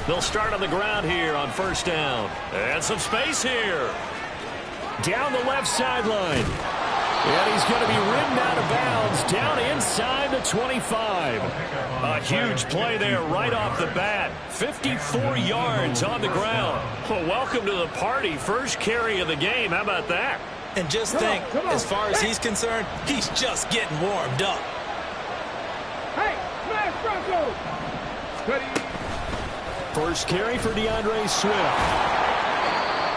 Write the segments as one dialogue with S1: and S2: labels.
S1: They'll start on the ground here on first down. And some space here. Down the left sideline. And he's going to be ridden out of bounds down inside the 25. A huge play there right off the bat. 54 yards on the ground. Well, welcome to the party. First carry of the game. How about that?
S2: And just think, as far as he's concerned, he's just getting warmed up.
S3: Hey, smash Broncos! Ready?
S1: First carry for DeAndre Swift.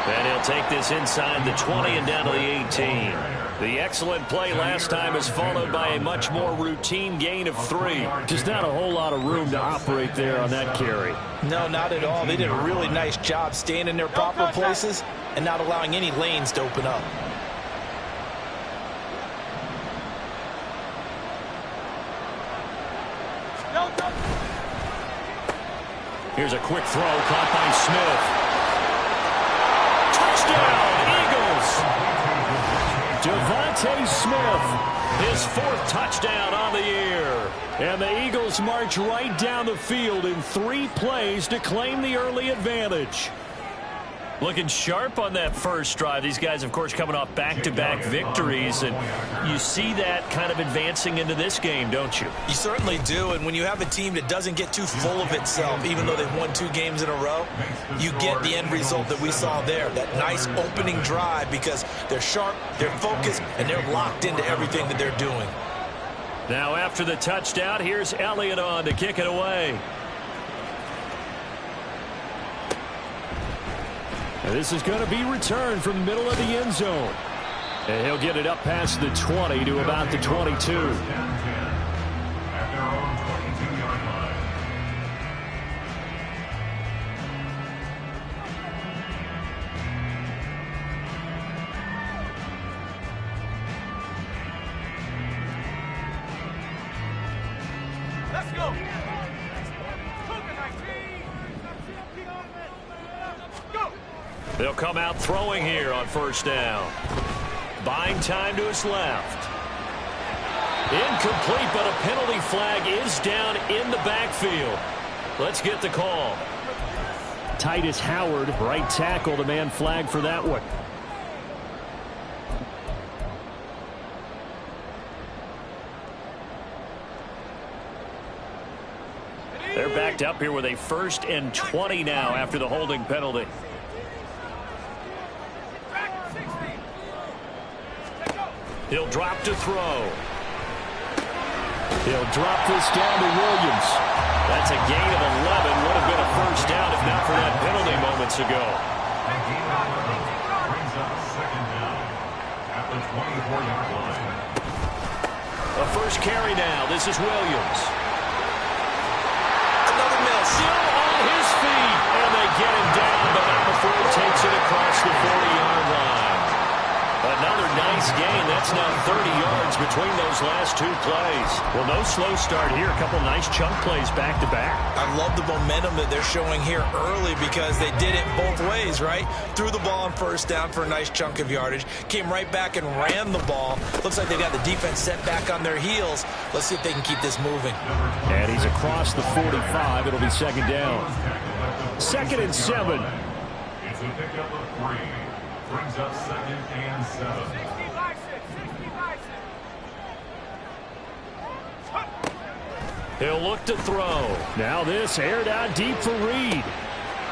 S1: And he'll take this inside the 20 and down to the 18. The excellent play last time is followed by a much more routine gain of 3. Just not a whole lot of room to operate there on that carry.
S2: No, not at all. They did a really nice job staying in their proper places and not allowing any lanes to open up.
S1: Here's a quick throw caught by Smith. Touchdown, Eagles! Devontae Smith, his 4th touchdown on the year. And the Eagles march right down the field in 3 plays to claim the early advantage. Looking sharp on that first drive. These guys, of course, coming off back-to-back victories, and you see that kind of advancing into this game, don't you?
S2: You certainly do, and when you have a team that doesn't get too full of itself, even though they've won 2 games in a row, you get the end result that we saw there, that nice opening drive, because they're sharp, they're focused, and they're locked into everything that they're doing.
S1: Now after the touchdown, here's Elliott on to kick it away. And this is going to be returned from the middle of the end zone. And he'll get it up past the 20 to about the 22.
S3: Let's go!
S1: They'll come out throwing here on first down. Buying time to his left. Incomplete, but a penalty flag is down in the backfield. Let's get the call. Titus Howard, right tackle, the man flag for that one. They're backed up here with a 1st and 20 now after the holding penalty. He'll drop to throw. He'll drop this down to Williams. That's a gain of 11. Would have been a first down if not for that penalty moments ago. A first carry now. This is Williams.
S2: Another miss.
S1: Still on his feet. And they get him down, but not before he takes it across the 40-yard line. Another nice gain. That's now 30 yards between those last 2 plays. Well, no slow start here. A couple nice chunk plays back-to-back.
S2: I love the momentum that they're showing here early because they did it both ways, right? Threw the ball on first down for a nice chunk of yardage. Came right back and ran the ball. Looks like they got the defense set back on their heels. Let's see if they can keep this moving.
S1: And he's across the 45. It'll be 2nd down. 2nd and 7.
S4: It's a pickup of 3. Brings up 2nd and 7.
S1: He'll look to throw. Now this aired out deep for Reed.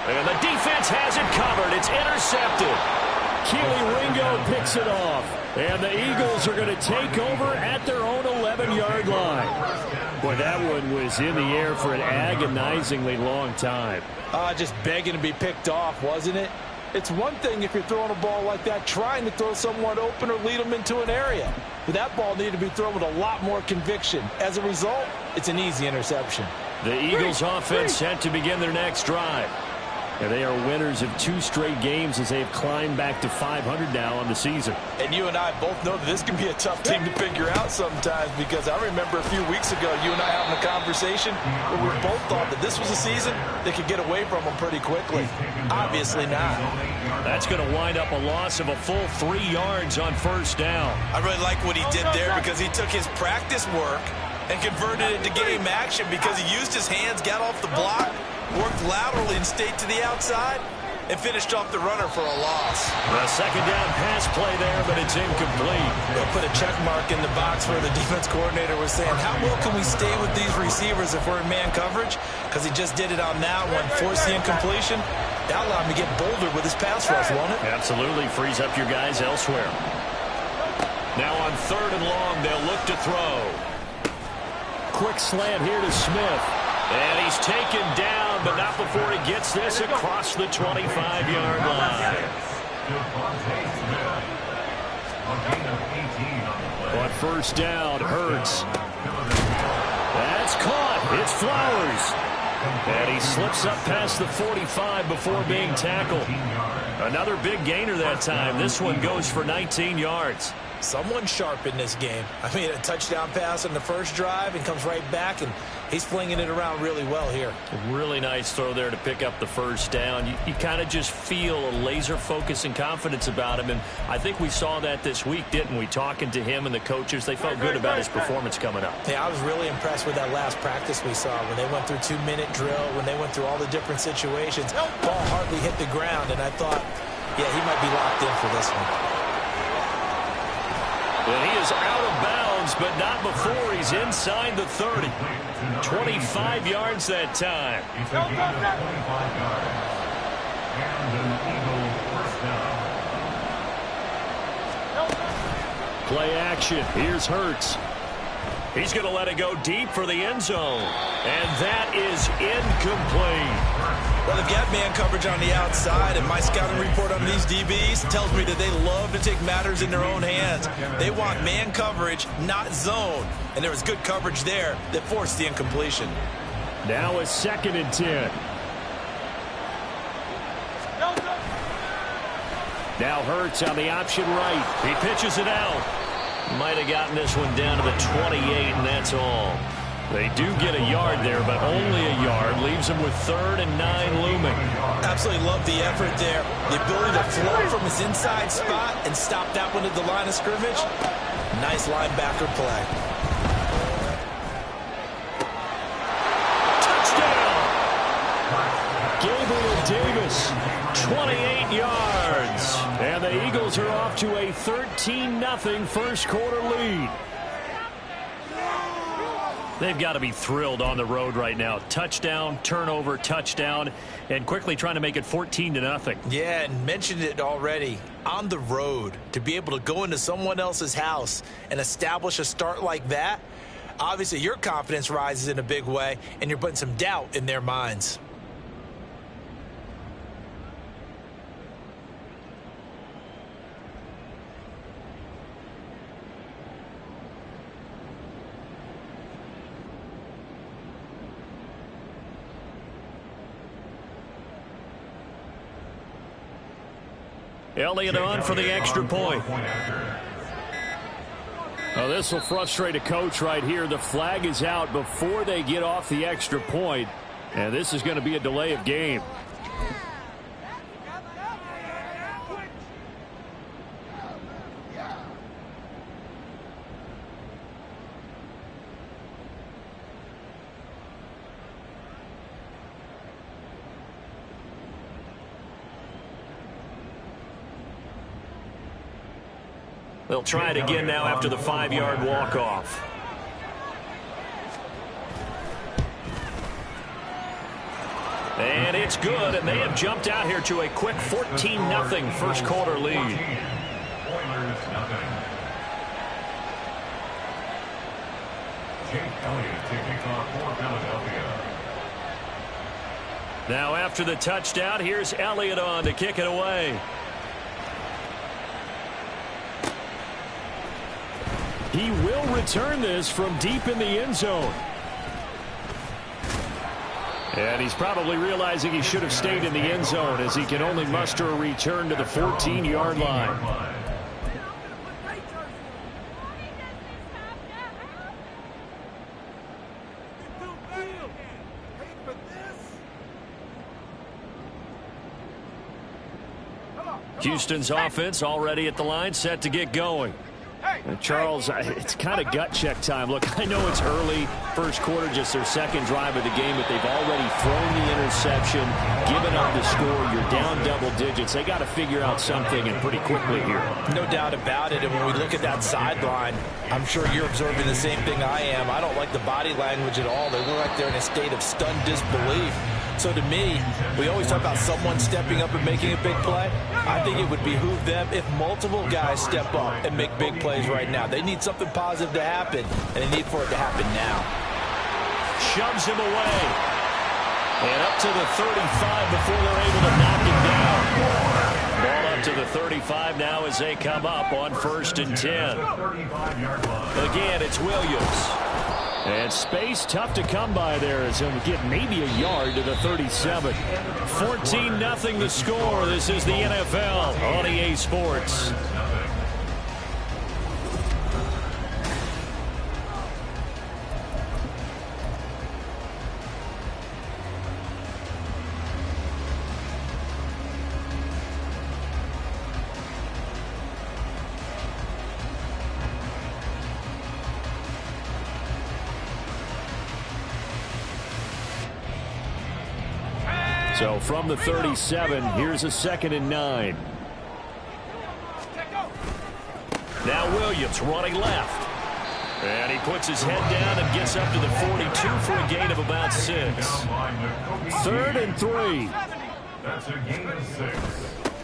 S1: And the defense has it covered. It's intercepted. Keely Ringo picks it off. And the Eagles are going to take over at their own 11-yard line. Boy, that one was in the air for an agonizingly long time.
S2: Just begging to be picked off, wasn't it? It's one thing if you're throwing a ball like that, trying to throw someone open or lead them into an area. But that ball needed to be thrown with a lot more conviction. As a result, it's an easy interception.
S1: The Eagles offense set to begin their next drive. And they are winners of 2 straight games as they've climbed back to 500 now on the season.
S2: And you and I both know that this can be a tough team to figure out sometimes, because I remember a few weeks ago you and I having a conversation where we both thought that this was a season that could get away from them pretty quickly. Obviously not.
S1: That's going to wind up a loss of a full 3 yards on first down.
S2: I really like what he did there because he took his practice work and converted it to game action because he used his hands, got off the block, worked laterally and stayed to the outside, and finished off the runner for a loss.
S1: A second down pass play there, but it's incomplete.
S2: They'll put a check mark in the box where the defense coordinator was saying, how well can we stay with these receivers if we're in man coverage? Because he just did it on that one, forced the incompletion. That allowed him to get bolder with his pass rush, won't it?
S1: Absolutely, frees up your guys elsewhere. Now on 3rd and long, they'll look to throw. Quick slant here to Smith. And he's taken down, but not before he gets this across the 25-yard line. On first down, Hurts. That's caught. It's Flowers. And he slips up past the 45 before being tackled. Another big gainer that time. This one goes for 19 yards.
S2: Someone sharp in this game. I mean, a touchdown pass on the first drive and comes right back, and he's flinging it around really well here.
S1: A really nice throw there to pick up the first down. You kind of just feel a laser focus and confidence about him, and I think we saw that this week, didn't we? Talking to him and the coaches, they felt good about his performance coming up.
S2: Yeah, I was really impressed with that last practice we saw when they went through 2-minute drill, when they went through all the different situations. Ball hardly hit the ground, and I thought, yeah, he might be locked in for this one.
S1: And he is out of bounds, but not before he's inside the 30. 25 yards that time.
S4: It's a gain of 25 yards. And an Eagle first down.
S1: Play action. Here's Hurts. He's going to let it go deep for the end zone. And that is incomplete.
S2: Well, they've got man coverage on the outside, and my scouting report on these DBs tells me that they love to take matters in their own hands. They want man coverage, not zone. And there was good coverage there that forced the incompletion.
S1: Now a 2nd and 10. Now Hurts on the option right. He pitches it out. Might have gotten this one down to the 28, and that's all. They do get a yard there, but only a yard. Leaves them with 3rd and 9 looming.
S2: Absolutely love the effort there. The ability to float from his inside spot and stop that one at the line of scrimmage. Nice linebacker play.
S1: Touchdown! Gabriel Davis, 28 yards. And the Eagles are off to a 13-0 first quarter lead. They've got to be thrilled on the road right now. Touchdown, turnover, touchdown, and quickly trying to make it 14-0.
S2: Yeah, and mentioned it already. On the road, to be able to go into someone else's house and establish a start like that, obviously your confidence rises in a big way, and you're putting some doubt in their minds.
S1: Elliott on for the extra point. Oh, this will frustrate a coach right here. The flag is out before they get off the extra point, and this is going to be a delay of game. They'll try it again now after the 5-yard walk-off. And it's good, and they have jumped out here to a quick 14-0 first quarter lead.
S4: Oilers nothing. Jake Elliott to kick off for Philadelphia.
S1: Now after the touchdown, here's Elliott on to kick it away. He will return this from deep in the end zone. And he's probably realizing he should have stayed in the end zone as he can only muster a return to the 14-yard line. Houston's offense already at the line, set to get going.
S3: Hey,
S1: Charles, it's kind of gut check time. Look, I know it's early, first quarter, just their second drive of the game, but they've already thrown the interception, given up the score. You're down double digits. They got to figure out something, and pretty quickly here.
S2: No doubt about it. And when we look at that sideline, I'm sure you're observing the same thing I am. I don't like the body language at all. They look like they're in a state of stunned disbelief. So to me, we always talk about someone stepping up and making a big play. I think it would behoove them if multiple guys step up and make big plays right now. They need something positive to happen, and they need for it to happen now.
S1: Shoves him away. And up to the 35 before they're able to knock him down. Ball up to the 35 now as they come up on 1st and 10. Again, it's Williams. And space tough to come by there as he'll get maybe a yard to the 37. 14-0 the score. This is the NFL on EA Sports. So from the 37, here's a 2nd and 9. Now Williams running left. And he puts his head down and gets up to the 42 for a gain of about 6. 3rd and 3.
S4: That's a gain of 6.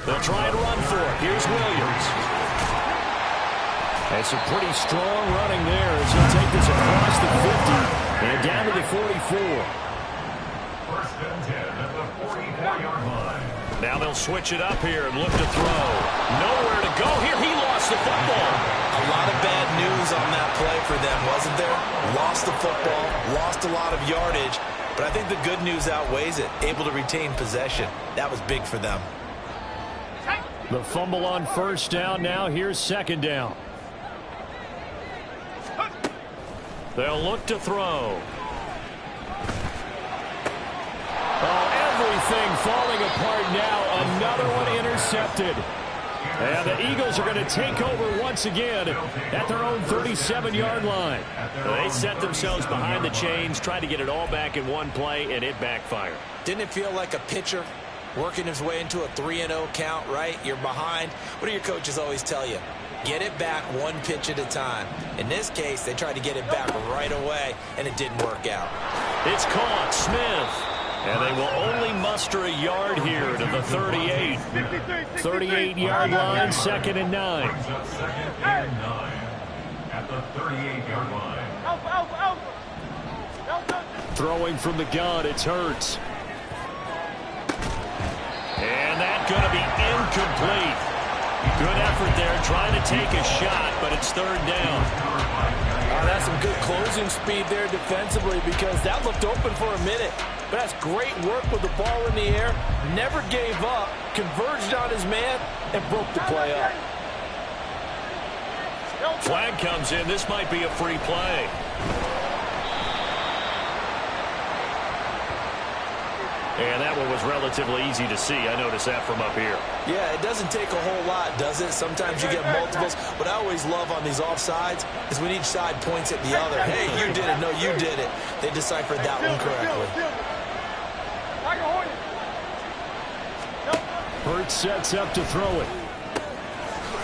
S1: They'll try and run for it. Here's Williams. That's a pretty strong running there as he'll take this across the 50 and down to the 44.
S4: 1st and 10 at the 44-yard line.
S1: Now they'll switch it up here and look to throw. Nowhere to go here. He lost the football.
S2: A lot of bad news on that play for them, wasn't there? Lost the football, lost a lot of yardage, but I think the good news outweighs it. Able to retain possession. That was big for them.
S1: The fumble on 1st down. Now here's 2nd down. They'll look to throw. Oh, everything falling apart now. Another one intercepted. And the Eagles are going to take over once again at their own 37-yard line. They set themselves behind the chains, tried to get it all back in one play, and it backfired.
S2: Didn't it feel like a pitcher working his way into a 3-0 count, right? You're behind. What do your coaches always tell you? Get it back one pitch at a time. In this case, they tried to get it back right away, and it didn't work out.
S1: It's caught. Smith. And they will only muster a yard here to the 38. 38-yard line, 2nd and 9.
S4: Brings up 2nd and 9 at the 38-yard line.
S1: Throwing from the gun, it's Hurts. And that's going to be incomplete. Good effort there, trying to take a shot, but it's 3rd down.
S2: That's some good closing speed there defensively because that looked open for a minute. But that's great work with the ball in the air. Never gave up, converged on his man, and broke the play up.
S1: Flag comes in. This might be a free play. And that one was relatively easy to see. I noticed that from up here.
S2: Yeah, it doesn't take a whole lot, does it? Sometimes you get multiples. What I always love on these offsides is when each side points at the other. Hey, you did it. No, you did it. They deciphered that one correctly.
S1: Hurts sets up to throw it.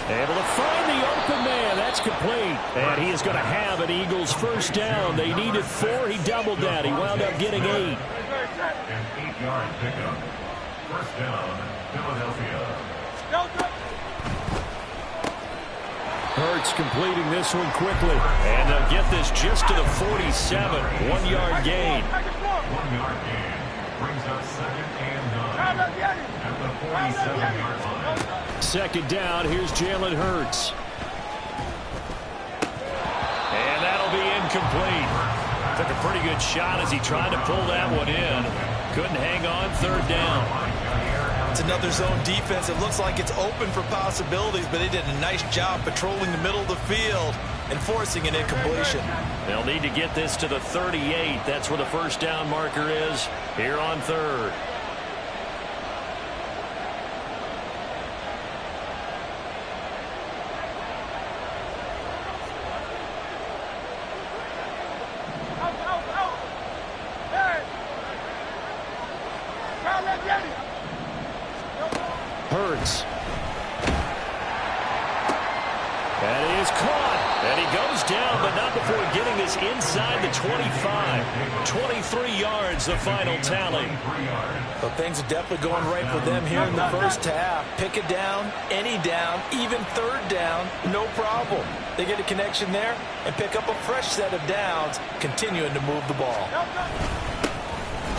S1: Able to find the open man. That's complete. And he is going to have an Eagles 1st down. They needed 4. He doubled that. He wound up getting 8.
S4: An 8-yard pickup. 1st down, Philadelphia.
S1: Hurts completing this one quickly. And they'll get this just to the 47. 1-yard gain.
S4: 1-yard gain. Brings up 2nd and 9 at the 47-yard line.
S1: 2nd down. Here's Jalen Hurts. And that'll be incomplete. Took a pretty good shot as he tried to pull that one in. Couldn't hang on. 3rd down.
S2: It's another zone defense. It looks like it's open for possibilities, but they did a nice job patrolling the middle of the field and forcing an incompletion.
S1: They'll need to get this to the 38. That's where the 1st down marker is here on 3rd. down, but not before getting this inside the 25. 23 yards, the final tally.
S2: Well, things are definitely going right for them here in the first half. Pick a down, any down, even third down, no problem. They get a connection there and pick up a fresh set of downs, continuing to move the ball.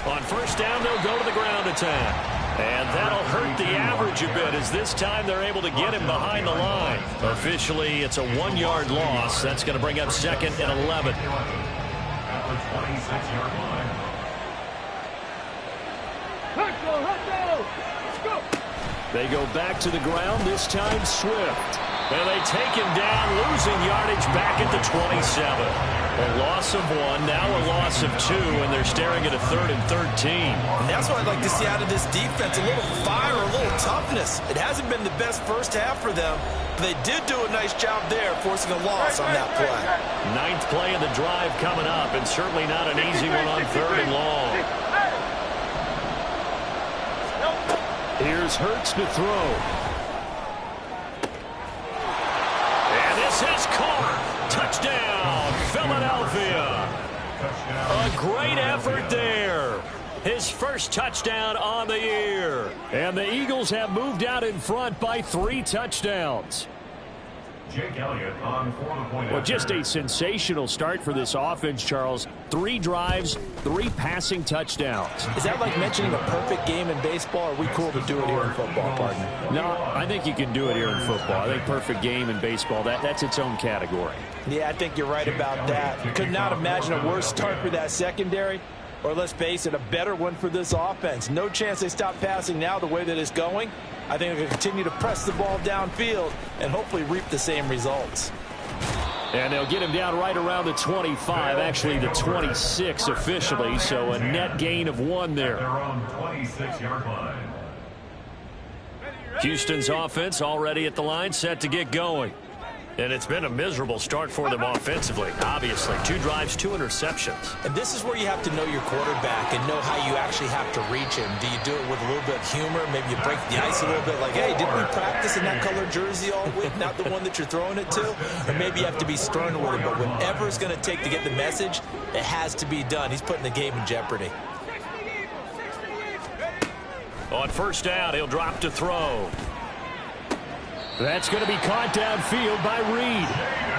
S1: On first down, they'll go to the ground attack. And that'll hurt the average a bit, as this time they're able to get him behind the line. Officially, it's a 1-yard loss. That's going to bring up 2nd and 11.
S4: At the 26-yard line.
S1: They go back to the ground, this time Swift. And they take him down, losing yardage back at the 27. A loss of 1, now a loss of 2, and they're staring at a 3rd and 13.
S2: And that's what I'd like to see out of this defense, a little fire, a little toughness. It hasn't been the best first half for them, but they did do a nice job there, forcing a loss on that play.
S1: 9th play of the drive coming up, and certainly not an easy one on 3rd and long. Here's Hurts to throw. And this is caught. Touchdown, Philadelphia. A great effort there. His first touchdown on the year. And the Eagles have moved out in front by 3 touchdowns.
S4: Jake Elliott on for the point.
S1: Well, just a sensational start for this offense, Charles. 3 drives, 3 passing touchdowns.
S2: Is that like mentioning a perfect game in baseball, or are we cool to do it here in football, partner?
S1: No, I think you can do it here in football. I think perfect game in baseball, that's its own category.
S2: Yeah, I think you're right about that. Could not imagine a worse start for that secondary, or let's face it, a better one for this offense. No chance they stop passing now the way that it's going. I think they'll continue to press the ball downfield and hopefully reap the same results.
S1: And they'll get him down right around the 25, actually the 26 officially, so a net gain of 1 there.
S4: Their own 26-yard line.
S1: Houston's offense already at the line, set to get going. And it's been a miserable start for them offensively, obviously. 2 drives, 2 interceptions.
S2: And this is where you have to know your quarterback and know how you actually have to reach him. Do you do it with a little bit of humor? Maybe you break the ice a little bit, like, hey, didn't we practice in that color jersey all week, not the one that you're throwing it to? Or maybe you have to be stern with him. But whatever it's going to take to get the message, it has to be done. He's putting the game in jeopardy.
S1: On first down, he'll drop to throw. That's going to be caught downfield by Reed.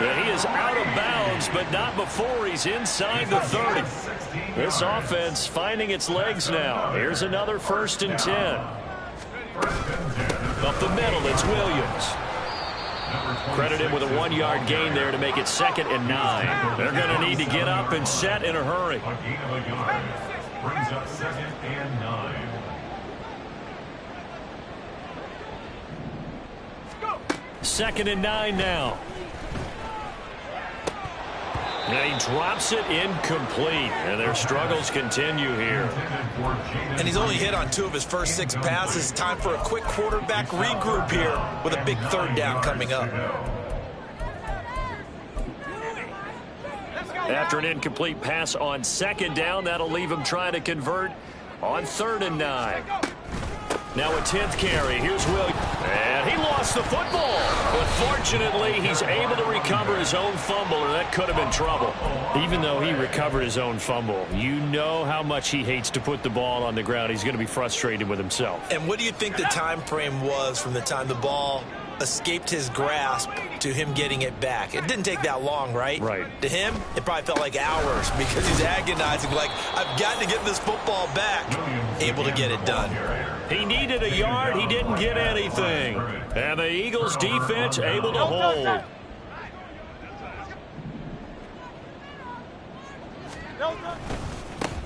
S1: And he is out of bounds, but not before he's inside the 30. This offense finding its legs now. Here's another 1st and 10. Up the middle, it's Williams. Credit him with a 1-yard gain there to make it 2nd and 9. They're going to need to get up and set in a hurry.
S4: A gain of a yard. Brings up 2nd and 9.
S1: 2nd and 9 now. And he drops it incomplete. And their struggles continue here.
S2: And he's only hit on 2 of his first 6 passes. Time for a quick quarterback regroup here with a big 3rd down coming up.
S1: After an incomplete pass on 2nd down, that'll leave him trying to convert on 3rd and 9. Now a 10th carry. Here's Williams. And he lost the football. But fortunately, he's able to recover his own fumble, or that could have been trouble. Even though he recovered his own fumble, you know how much he hates to put the ball on the ground. He's going to be frustrated with himself.
S2: And what do you think the time frame was from the time the ball escaped his grasp to him getting it back? It didn't take that long, right?
S1: Right.
S2: To him, it probably felt like hours because he's agonizing, like, I've got to get this football back. Able to get it done.
S1: He needed a yard. He didn't get anything. And the Eagles defense able to hold.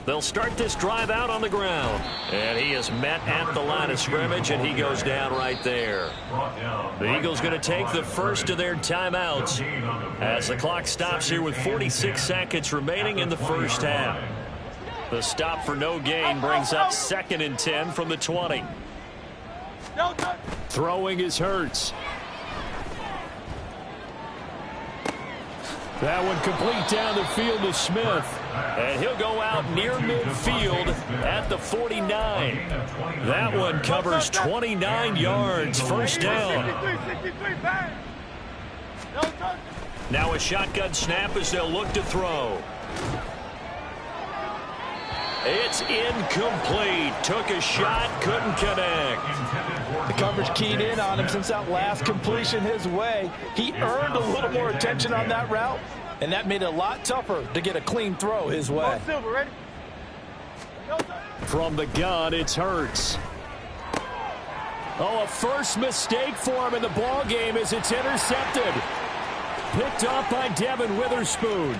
S1: They'll start this drive out on the ground. And he is met at the line of scrimmage, and he goes down right there. The Eagles going to take the first of their timeouts as the clock stops here with 46 seconds remaining in the first half. The stop for no gain brings up 2nd and 10 from the 20. Throwing is Hurts. That one complete down the field to Smith. And he'll go out near midfield at the 49. That one covers 29 yards. First down. Now a shotgun snap as they'll look to throw. It's incomplete. Took a shot, couldn't connect.
S2: The coverage keyed in on him since that last completion his way. He earned a little more attention on that route, and that made it a lot tougher to get a clean throw his way.
S1: From the gun, it's Hurts. Oh, a first mistake for him in the ball game as it's intercepted. Picked off by Devin Witherspoon.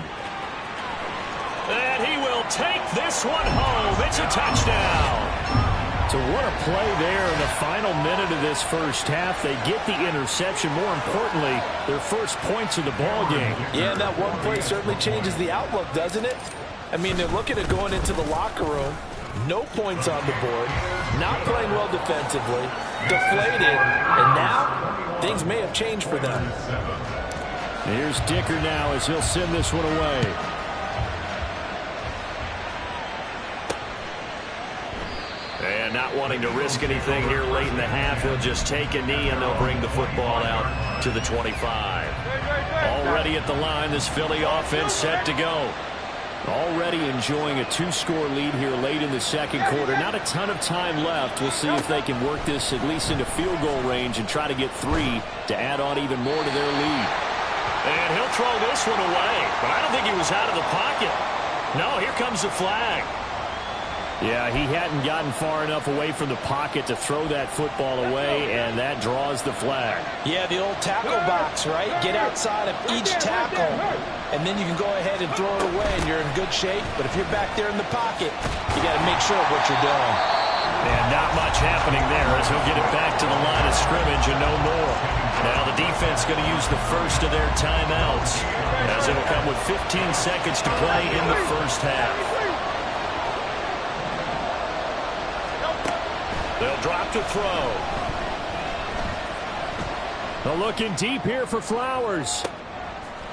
S1: And he will take this one home. It's a touchdown. So what a play there in the final minute of this first half. They get the interception. More importantly, their first points of the ball game.
S2: Yeah, and that one play certainly changes the outlook, doesn't it? I mean, they're looking at going into the locker room. No points on the board. Not playing well defensively. Deflated. And now, things may have changed for them.
S1: Here's Dicker now as he'll send this one away. And not wanting to risk anything here late in the half, he'll just take a knee and they'll bring the football out to the 25. Already at the line, this Philly offense set to go. Already enjoying a two-score lead here late in the second quarter. Not a ton of time left. We'll see if they can work this at least into field goal range and try to get 3 to add on even more to their lead. And he'll throw this one away, but I don't think he was out of the pocket. No, here comes the flag. Yeah, he hadn't gotten far enough away from the pocket to throw that football away, and that draws the flag.
S2: Yeah, the old tackle box, right? Get outside of each tackle, and then you can go ahead and throw it away, and you're in good shape. But if you're back there in the pocket, you got to make sure of what you're doing.
S1: And not much happening there as he'll get it back to the line of scrimmage and no more. Now the defense going to use the first of their timeouts as it'll come with 15 seconds to play in the first half. They'll drop to throw. They're looking deep here for Flowers.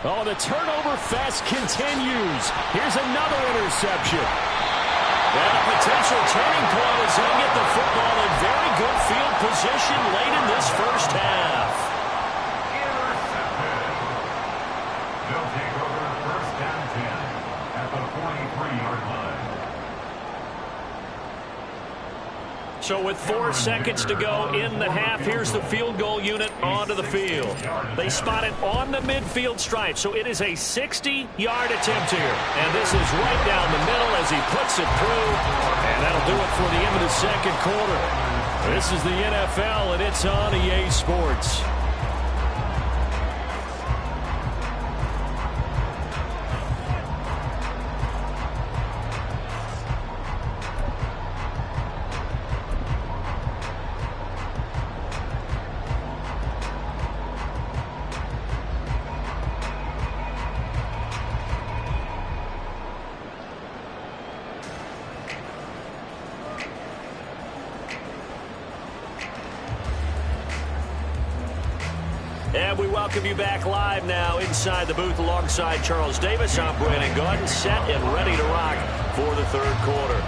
S1: Oh, the turnover fest continues. Here's another interception. And a potential turning point as they get the football in very good field position late in this first half.
S4: Intercepted. They'll take over first down 10 at the 43-yard line.
S1: So with 4 seconds to go in the half, here's the field goal unit onto the field. They spot it on the midfield stripe, so it is a 60-yard attempt here. And this is right down the middle as he puts it through. And that'll do it for the end of the second quarter. This is the NFL, and it's on EA Sports. And we welcome you back live now inside the booth alongside Charles Davis. I'm Brandon Gordon, set and ready to rock for the third quarter.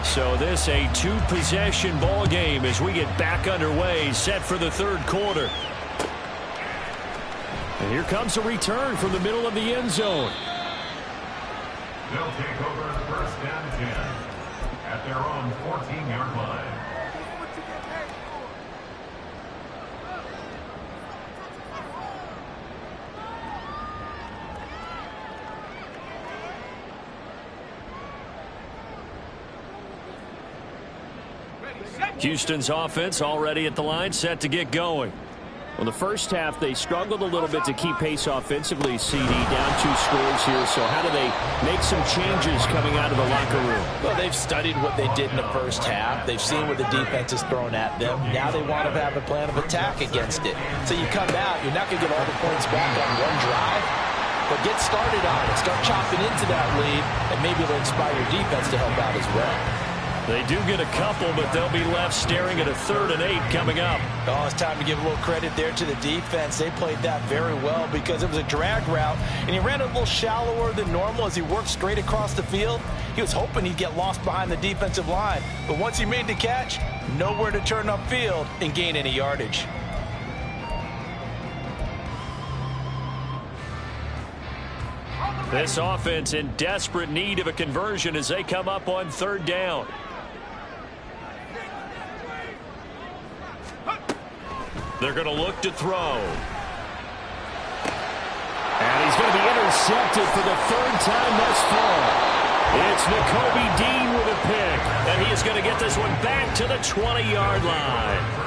S1: So this a two-possession ball game as we get back underway, set for the third quarter. And here comes a return from the middle of the end zone.
S4: They'll take over first down 10 at their own 14-yard line.
S1: Houston's offense already at the line, set to get going. Well, the first half, they struggled a little bit to keep pace offensively, CD, down 2 scores here. So how do they make some changes coming out of the locker room?
S2: Well, they've studied what they did in the first half. They've seen what the defense has thrown at them. Now they want to have a plan of attack against it. So you come out, you're not going to get all the points back on one drive, but get started on it. Start chopping into that lead, and maybe it'll inspire your defense to help out as well.
S1: They do get a couple, but they'll be left staring at a 3rd and 8 coming up.
S2: Oh, it's time to give a little credit there to the defense. They played that very well because it was a drag route, and he ran a little shallower than normal as he worked straight across the field. He was hoping he'd get lost behind the defensive line, but once he made the catch, nowhere to turn upfield and gain any yardage.
S1: This offense in desperate need of a conversion as they come up on third down. They're going to look to throw. And he's going to be intercepted for the third time thus far. It's Nakobe Dean with a pick. And he is going to get this one back to the 20-yard line.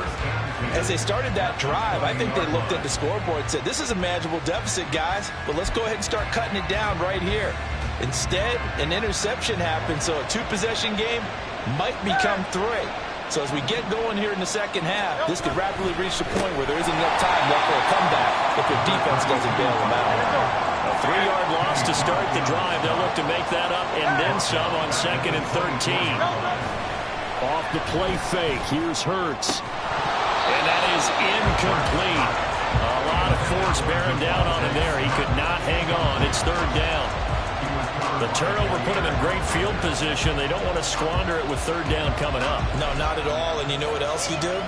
S2: As they started that drive, I think they looked at the scoreboard and said, this is a manageable deficit, guys, but let's go ahead and start cutting it down right here. Instead, an interception happened, so a two-possession game might become three. So as we get going here in the second half, this could rapidly reach the point where there isn't enough time left for a comeback if their defense doesn't bail them out.
S1: A 3-yard loss to start the drive. They'll look to make that up and then some on 2nd and 13. Off the play fake. Here's Hurts. And that is incomplete. A lot of force bearing down on him there. He could not hang on. It's third down. The turnover put him in great field position. They don't want to squander it with third down coming up.
S2: No, not at all. And you know what else you do?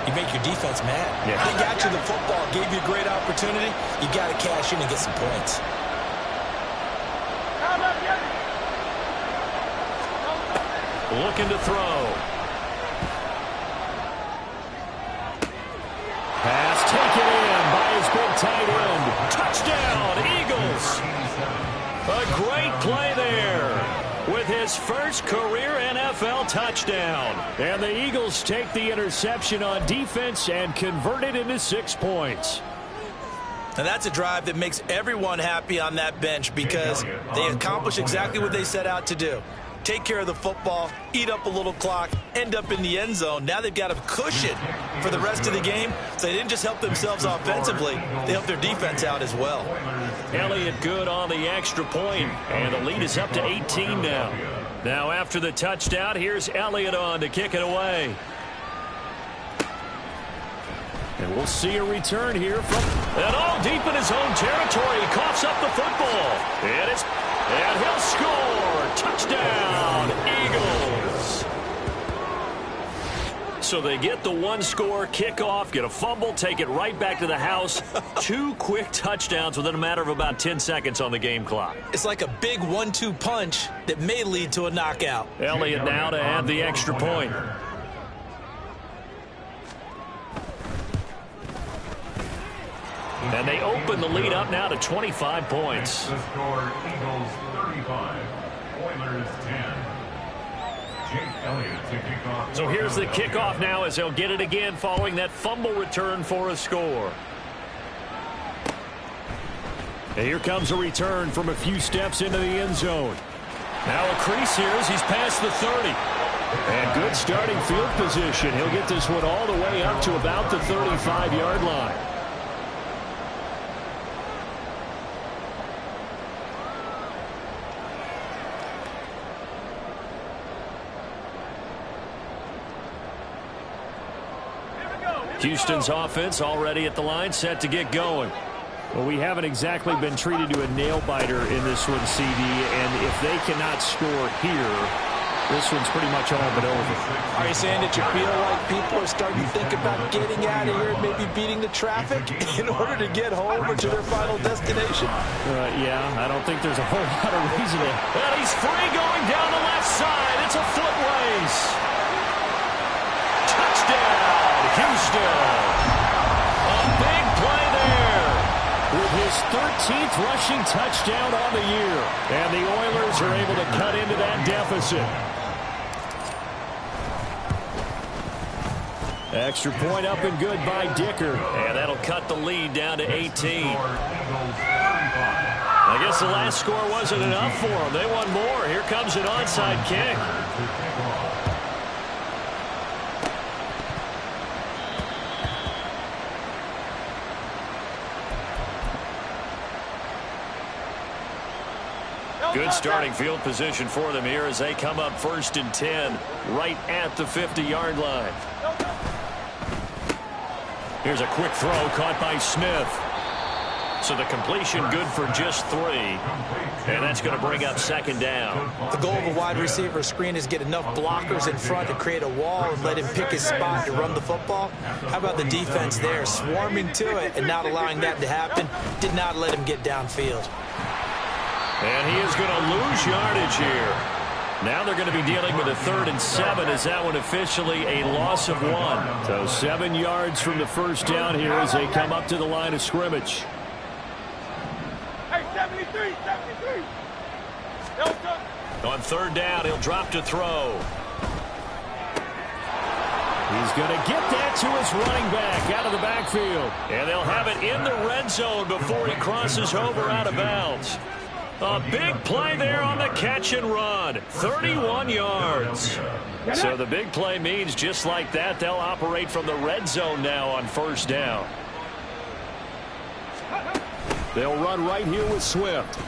S2: You make your defense mad.
S1: Yeah.
S2: They got you the football, gave you a great opportunity. You got to cash in and get some points.
S1: Looking to throw. Pass taken in by his big tight end. Touchdown, Eagles. A great play there with his first career NFL touchdown. And the Eagles take the interception on defense and convert it into 6 points.
S2: And that's a drive that makes everyone happy on that bench because they accomplish exactly what they set out to do. Take care of the football, eat up a little clock, end up in the end zone. Now they've got a cushion for the rest of the game. So they didn't just help themselves offensively, they helped their defense out as well.
S1: Elliott good on the extra point, and the lead is up to 18 now. Now after the touchdown, here's Elliott on to kick it away. And we'll see a return here from... And all deep in his own territory, he coughs up the football. And he'll score. Touchdown, Eagles. So they get the one-score kickoff, get a fumble, take it right back to the house. 2 quick touchdowns within a matter of about 10 seconds on the game clock.
S2: It's like a big 1-2 punch that may lead to a knockout.
S1: Elliott now to add the extra point. And they open the lead up now to 25 points.
S4: The score, Eagles 35, Oilers 10. Jake Elliott to kick off.
S1: So here's the kickoff now as they'll get it again following that fumble return for a score. And here comes a return from a few steps into the end zone. Now a crease here as he's past the 30. And good starting field position. He'll get this one all the way up to about the 35-yard line. Houston's offense already at the line, set to get going. Well, we haven't exactly been treated to a nail-biter in this one, CD, and if they cannot score here, this one's pretty much all but over.
S2: Are you saying that you feel like people are starting to think about getting out of here and maybe beating the traffic in order to get home or to their final destination?
S1: Yeah, I don't think there's a whole lot of reason to. And he's free going down the left side. It's a foot race. Touchdown, Houston. A big play there with his 13th rushing touchdown on the year. And the Oilers are able to cut into that deficit. Extra point up and good by Dicker. And that'll cut the lead down to 18. I guess the last score wasn't enough for them. They want more. Here comes an onside kick. Good starting field position for them here as they come up 1st and 10 right at the 50-yard line. Here's a quick throw caught by Smith. So the completion good for just 3. And that's going to bring up 2nd down.
S2: The goal of a wide receiver screen is get enough blockers in front to create a wall and let him pick his spot to run the football. How about the defense there, swarming to it and not allowing that to happen? Did not let him get downfield.
S1: And he is going to lose yardage here. Now they're going to be dealing with a 3rd and 7. Is that one officially a loss of 1? So 7 yards from the first down here as they come up to the line of scrimmage.
S3: Hey, 73, 73.
S1: On 3rd down, he'll drop to throw. He's going to get that to his running back out of the backfield. And they'll have it in the red zone before he crosses over out of bounds. A big play there on the catch and run. 31 yards. So the big play means just like that, they'll operate from the red zone now on 1st down. They'll run right here with Swift.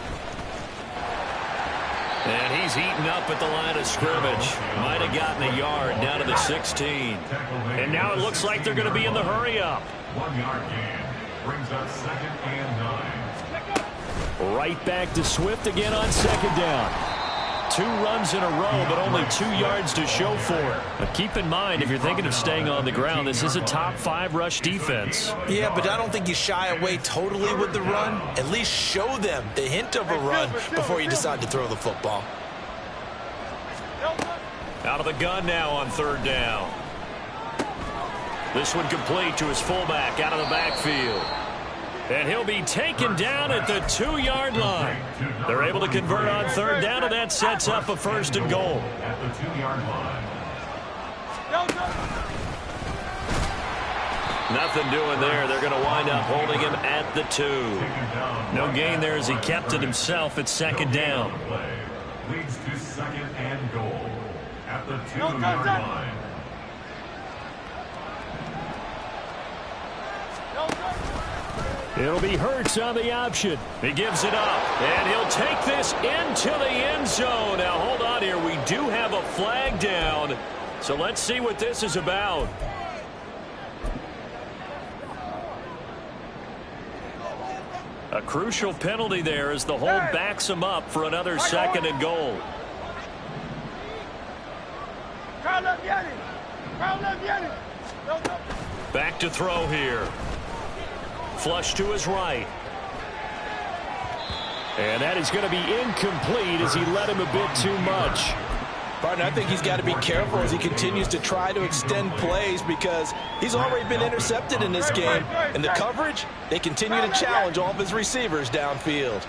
S1: And he's eaten up at the line of scrimmage. Might have gotten a yard down to the 16. And now it looks like they're going to be in the hurry-up.
S4: 1 yard gain brings up 2nd and 9.
S1: Right back to Swift again on 2nd down. 2 runs in a row, but only 2 yards to show for it. But keep in mind, if you're thinking of staying on the ground, this is a top 5 rush defense.
S2: Yeah, but I don't think you shy away totally with the run. At least show them the hint of a run before you decide to throw the football.
S1: Out of the gun now on 3rd down. This one complete to his fullback out of the backfield. And he'll be taken down at the 2-yard line. They're able to convert on 3rd down, and that sets up a 1st and goal.
S4: At the 2-yard line.
S1: Nothing doing there. They're going to wind up holding him at the 2. No gain there as he kept it himself at 2nd down.
S4: Leads to 2nd and goal. At the 2-yard line.
S1: It'll be Hurts on the option. He gives it up, and he'll take this into the end zone. Now, hold on here. We do have a flag down, so let's see what this is about. A crucial penalty there as the hold backs him up for another 2nd and goal. Back to throw here. Flush to his right. And that is going to be incomplete as he led him a bit too much.
S2: Partner, I think he's got to be careful as he continues to try to extend plays because he's already been intercepted in this game. And the coverage, they continue to challenge all of his receivers downfield.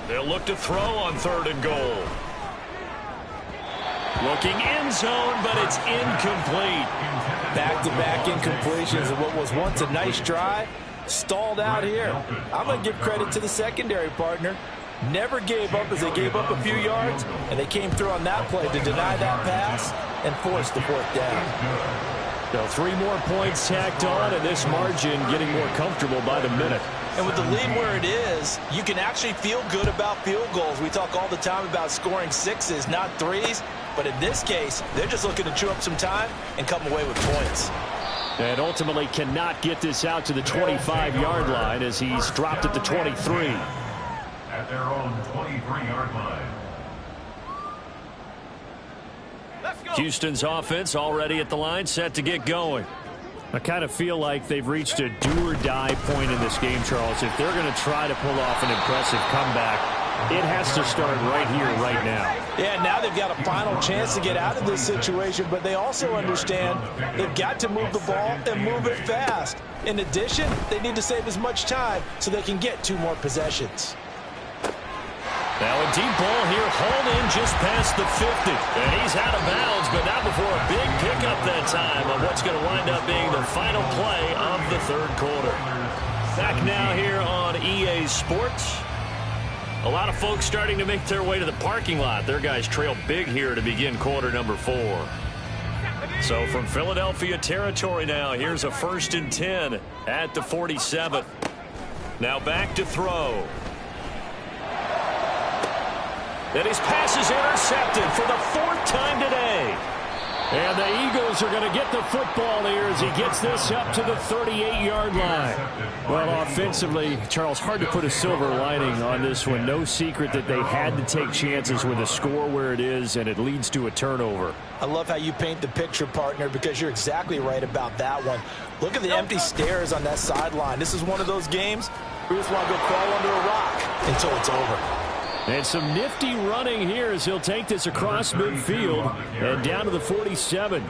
S1: They'll look to throw on 3rd and goal. Looking end zone, but it's incomplete.
S2: Back-to-back incompletions of what was once a nice drive. Stalled out here. I'm going to give credit to the secondary, partner. Never gave up as they gave up a few yards, and they came through on that play to deny that pass and force the 4th down.
S1: So 3 more points tacked on, and this margin getting more comfortable by the minute.
S2: And with the lead where it is, you can actually feel good about field goals. We talk all the time about scoring 6s, not 3s. But in this case, they're just looking to chew up some time and come away with points.
S1: And ultimately cannot get this out to the 25-yard line as he's dropped at the 23.
S4: At their own 23-yard line.
S1: Houston's offense already at the line, set to get going. I kind of feel like they've reached a do-or-die point in this game, Charles. If they're going to try to pull off an impressive comeback, it has to start right here, right now.
S2: Yeah, now they've got a final chance to get out of this situation, but they also understand they've got to move the ball and move it fast. In addition, they need to save as much time so they can get 2 more possessions.
S1: Now a deep ball here, hauled in just past the 50. And he's out of bounds, but not before a big pickup that time of what's going to wind up being the final play of the 3rd quarter. Back now here on EA Sports. A lot of folks starting to make their way to the parking lot. Their guys trail big here to begin quarter number 4. So from Philadelphia territory now, here's a 1st and 10 at the 47. Now back to throw. And his pass is intercepted for the 4th time today. And the Eagles are going to get the football here as he gets this up to the 38-yard line. Well, offensively, Charles, hard to put a silver lining on this one. No secret that they had to take chances with the score where it is, and it leads to a turnover.
S2: I love how you paint the picture, partner, because you're exactly right about that one. Look at the empty stares on that sideline. This is one of those games where you just want to go crawl under a rock until it's over.
S1: And some nifty running here as he'll take this across midfield and down to the 47.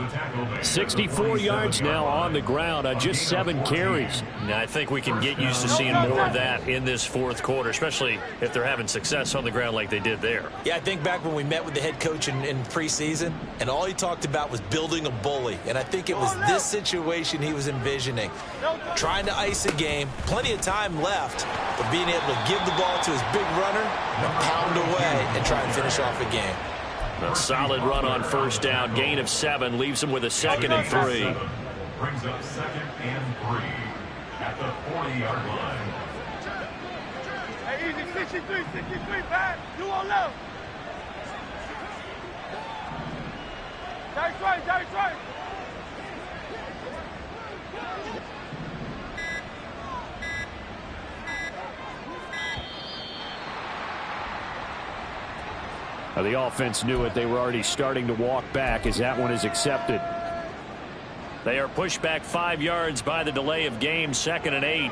S1: 64 yards now on the ground on just 7 carries.
S5: Now, I think we can get used to seeing more of that in this fourth quarter, especially if they're having success on the ground like they did there.
S2: Yeah, I think back when we met with the head coach in preseason, and all he talked about was building a bully. And I think it was this situation he was envisioning. Trying to ice a game, plenty of time left, but being able to give the ball to his big runner and pound away and try and finish off a game.
S1: A solid run on first down, gain of 7, leaves him with a 2nd and 3.
S4: Brings up 2nd and 3 at the 40-yard line.
S3: Hey, easy, 63, back. You on left. That's right.
S1: The offense knew it. They were already starting to walk back as that one is accepted.
S5: They are pushed back 5 yards by the delay of game, 2nd and 8.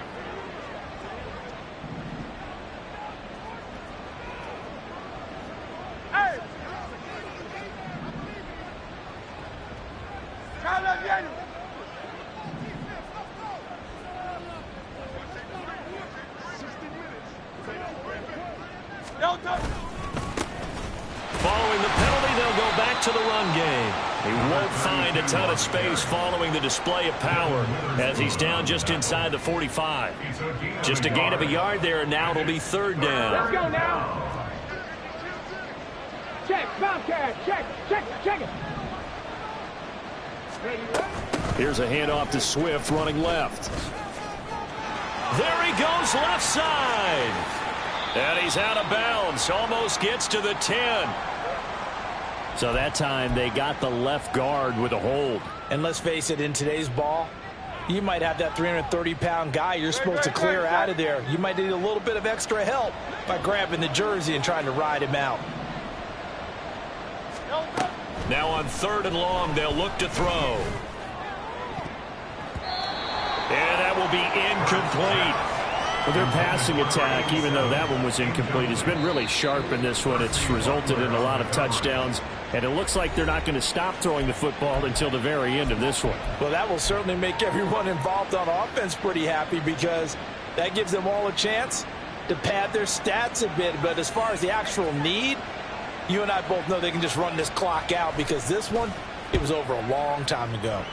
S3: Hey!
S1: Following the penalty, they'll go back to the run game. He won't find a ton of space following the display of power as he's down just inside the 45. Just a gain of a yard there, and now it'll be 3rd down.
S3: Let's go now. Check, Bobcat, check it.
S1: Here's a handoff to Swift running left. There he goes left side. And he's out of bounds. Almost gets to the 10. So that time they got the left guard with a hold.
S2: And let's face it, in today's ball, you might have that 330-pound guy you're supposed to clear out of there. You might need a little bit of extra help by grabbing the jersey and trying to ride him out.
S1: Now on 3rd and long, they'll look to throw. And that will be incomplete. Well, their passing attack, even though that one was incomplete, has been really sharp in this one. It's resulted in a lot of touchdowns, and it looks like they're not going to stop throwing the football until the very end of this one.
S2: Well, that will certainly make everyone involved on offense pretty happy because that gives them all a chance to pad their stats a bit. But as far as the actual need, you and I both know they can just run this clock out because this one, it was over a long time ago.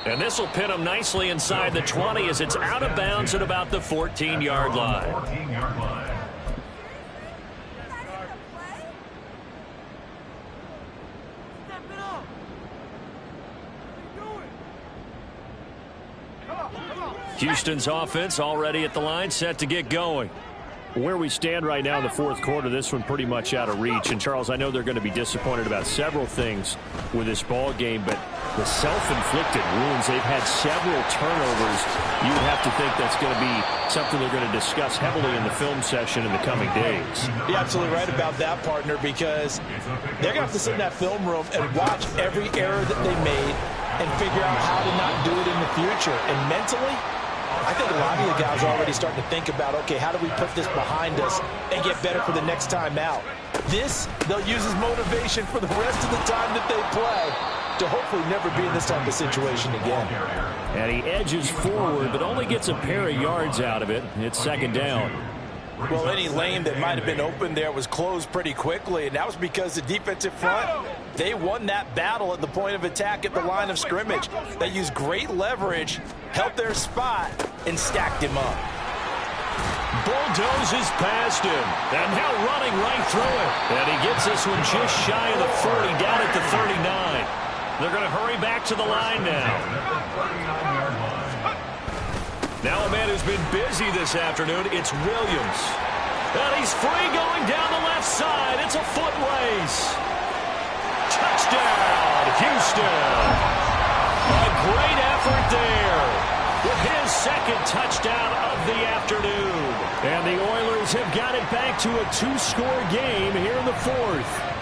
S1: And this will pin him nicely inside the 20 as it's out of bounds at about the 14-yard line.
S4: 14-yard line.
S1: Houston's offense already at the line, set to get going. Where we stand right now in the fourth quarter, this one pretty much out of reach. And, Charles, I know they're going to be disappointed about several things with this ball game, but the self-inflicted wounds, they've had several turnovers. You would have to think that's going to be something they're going to discuss heavily in the film session in the coming days.
S2: You're absolutely right about that, partner, because they're going to have to sit in that film room and watch every error that they made and figure out how to not do it in the future. And mentally, I think a lot of the guys are already starting to think about, okay, how do we put this behind us and get better for the next time out? This, they'll use as motivation for the rest of the time that they play to hopefully never be in this type of situation again.
S1: And he edges forward, but only gets a pair of yards out of it. It's 2nd down.
S2: Well, any lane that might have been open there was closed pretty quickly, and that was because the defensive front, they won that battle at the point of attack at the line of scrimmage. They used great leverage, held their spot, and stacked him up.
S1: Bulldozes past him, and now running right through it. And he gets this one just shy of the 40, down at the 39. They're going to hurry back to the line now. Now a man who's been busy this afternoon, it's Williams. And he's free going down the left side. It's a foot race. Touchdown, Houston. A great effort there with his second touchdown of the afternoon. And the Oilers have got it back to a 2-score game here in the fourth.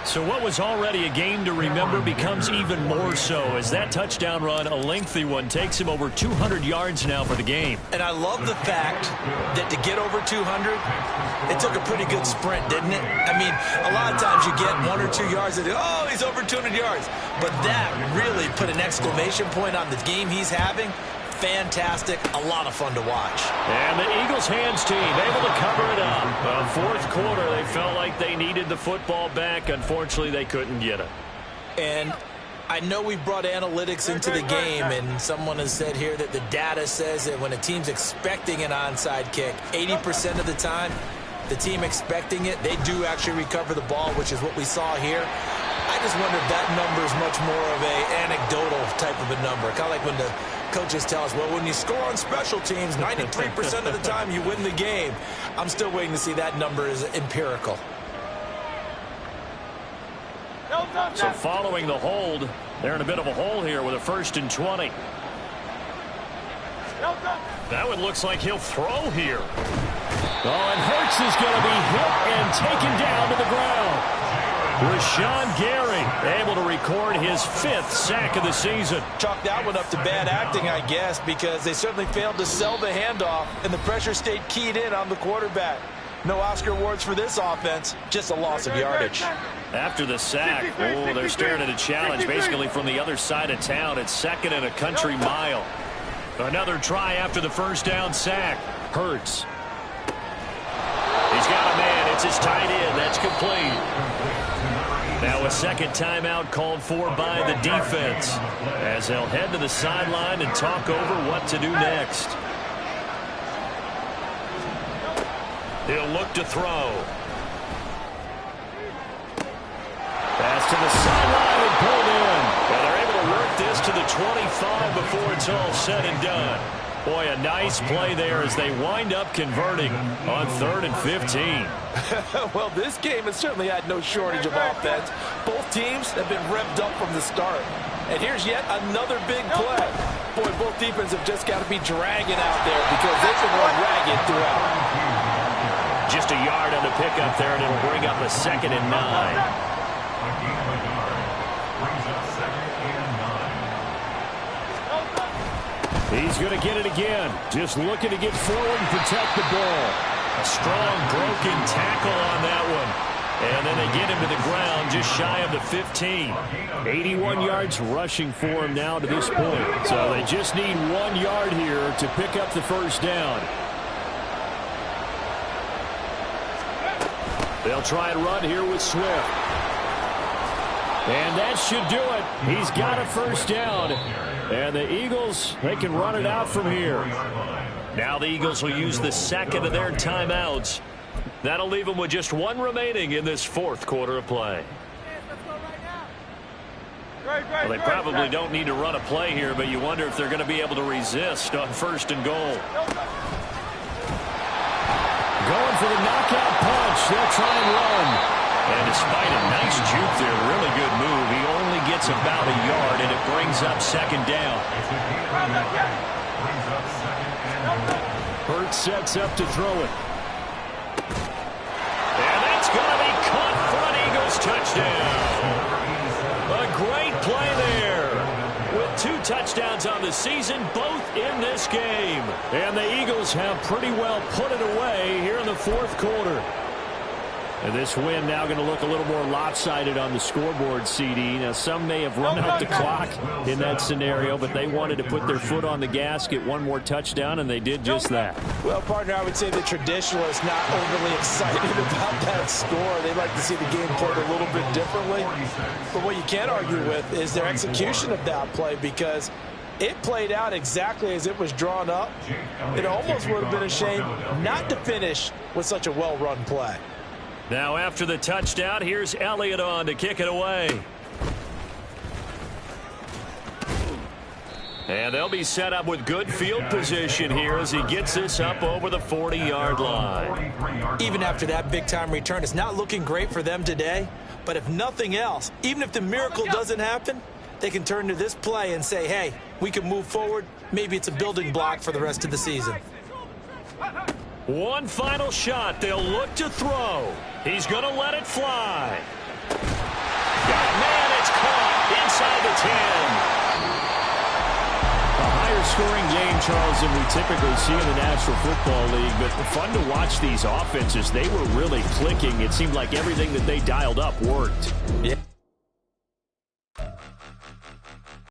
S1: So what was already a game to remember becomes even more so as that touchdown run, a lengthy one, takes him over 200 yards now for the game.
S2: And I love the fact that to get over 200, it took a pretty good sprint, didn't it? I mean, a lot of times you get 1 or 2 yards and oh, he's over 200 yards. But that really put an exclamation point on the game he's having. Fantastic, a lot of fun to watch.
S1: And the Eagles hands team able to cover it up. Fourth quarter, they felt like they needed the football back. Unfortunately, they couldn't get it.
S2: And I know we brought analytics into the game, and someone has said here that the data says that when a team's expecting an onside kick, 80% of the time, the team expecting it, they do actually recover the ball, which is what we saw here. I just wonder if that number is much more of a anecdotal type of a number. Kind of like when the coaches tell us, well, when you score on special teams, 93% of the time you win the game. I'm still waiting to see that number is empirical.
S1: So following the hold, they're in a bit of a hole here with a 1st and 20. That one looks like he'll throw here. Oh, and Hurts is going to be hit and taken down to the ground. Rashawn Gary able to record his 5th sack of the season.
S2: Chalk that one up to bad acting, I guess, because they certainly failed to sell the handoff, and the pressure stayed keyed in on the quarterback. No Oscar awards for this offense, just a loss of yardage.
S1: After the sack, oh, they're staring at a challenge basically from the other side of town. It's 2nd and a country mile. Another try after the first down sack. Hurts. He's got a man. It's his tight end. That's complete. Now a second timeout called for by the defense as they'll head to the sideline and talk over what to do next. He'll look to throw. Pass to the sideline and pulled in. And they're able to work this to the 25 before it's all said and done. Boy, a nice play there as they wind up converting on 3rd and 15.
S2: Well, this game has certainly had no shortage of offense. Both teams have been revved up from the start. And here's yet another big play. Boy, both defenses have just got to be dragging out there because they can run ragged throughout.
S1: Just a yard on the pickup there, and it'll bring up a 2nd and 9. He's going to get it again. Just looking to get forward and protect the ball. A strong broken tackle on that one. And then they get him to the ground just shy of the 15. 81 yards rushing for him now to this point. So they just need 1 yard here to pick up the first down. They'll try and run here with Swift. And that should do it. He's got a first down. And the Eagles, they can run it out from here. Now the Eagles will use the 2nd of their timeouts. That'll leave them with just 1 remaining in this 4th quarter of play. Well, they probably don't need to run a play here, but you wonder if they're going to be able to resist on 1st and goal. Going for the knockout punch. They'll try and run. And despite a nice juke there, really good move, he only gets about a yard, and it brings up 2nd down. Hurts sets up to throw it. And that's going to be caught for an Eagles touchdown. A great play there. With 2 touchdowns on the season, both in this game. And the Eagles have pretty well put it away here in the 4th quarter. And this win now going to look a little more lopsided on the scoreboard, CD. Now, some may have run out the clock in that scenario, but they wanted to put their foot on the gas, get 1 more touchdown, and they did just that.
S2: Well, partner, I would say the traditionalists not overly excited about that score. They'd like to see the game played a little bit differently. But what you can't argue with is their execution of that play, because it played out exactly as it was drawn up. It almost would have been a shame not to finish with such a well-run play.
S1: Now after the touchdown, here's Elliott on to kick it away. And they'll be set up with good field position here as he gets this up over the 40-yard line.
S2: Even after that big-time return, it's not looking great for them today, But if nothing else, even if the miracle doesn't happen, they can turn to this play and say, hey, we can move forward. Maybe it's a building block for the rest of the season.
S1: One final shot. They'll look to throw. He's going to let it fly. Man, it's caught inside the 10. A higher scoring game, Charles, than we typically see in the National Football League. But fun to watch these offenses. They were really clicking. It seemed like everything that they dialed up worked.
S2: Yeah.